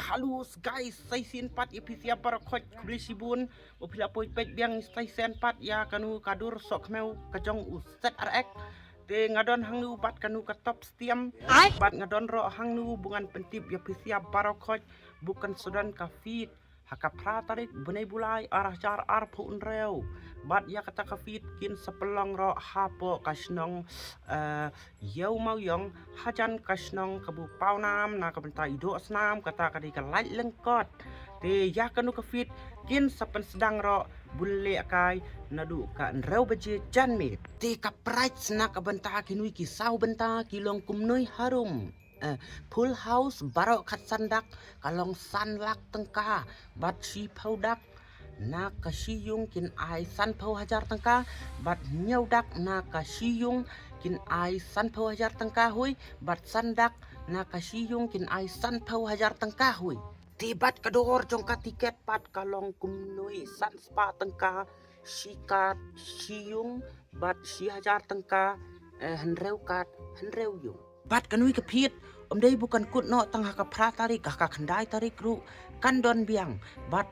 halus guys, saya sin pat ipisia barakot kulisibun, upila poit pek biang saya sen pat ya kanu kadur sok meu kajong uset RX. Te ngadon hang nu bat kanu katop setiam, bat ngadon ro hang nu bungan pentip ya pisia barakot bukan sudan kafit. Hakapra tarik bunai bulai arah jar arpun reu bat ya kata kafit kin sepelong ro hapo kasnong yau mau yong hajan kasnong kabu pau nam na kabenta ido snam kata kadi kalai lengkot te ya kanu kafit kin sapen sedang ro bulle akai nadu ka reu beje jan me te kaprait sna kabenta kinui kisau benta kilong kumnoi harum. Full house barok kat sandak kalong sanlak tengka bat si paudak na kasiyung kin ai san pau hajar tengka bat nyaudak na kasiyung kin ai san pau hajar tengka hui bat sandak na kasiyung kin ai san pau hajar tengka hui tibat kador jongka tiket pat kalong kumnui san spa tengka sikat siyung bat si hajar tengka henreu kat henreu yung bat kanui kepit dai bukan kut no tang hakapra tarik kakak kendai tarik ru kandon biang bat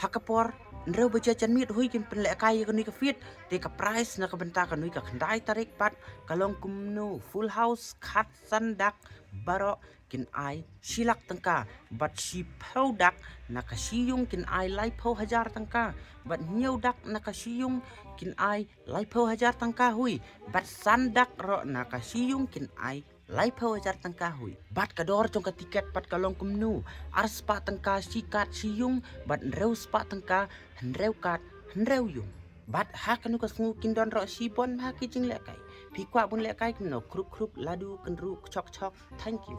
hakapor nreu beja jan mit hui kin penlek kai kanui kefit te ka price na kabenta kanui ka kendai tarik pat kalong kumnu full house khat sandak baro kin ai silak tengka bat si produk na kasiyung kin ai lai pau hajar tengka bat nyaudak na kasiyung kin ai lai pau hajar tengka hui bat sandak ro na kasiyung kin ai lai pau hajar tengka hui bat kador jong ka tiket pat kalong kumnu ar spa tengka sikat siyung bat nreu spa tengka nreu kat nreu yung bat ha kanu ka sngu kindon ro sibon ha ki jing lekai pi kwa bun lekai kno kruk kruk ladu kenru chok chok thank you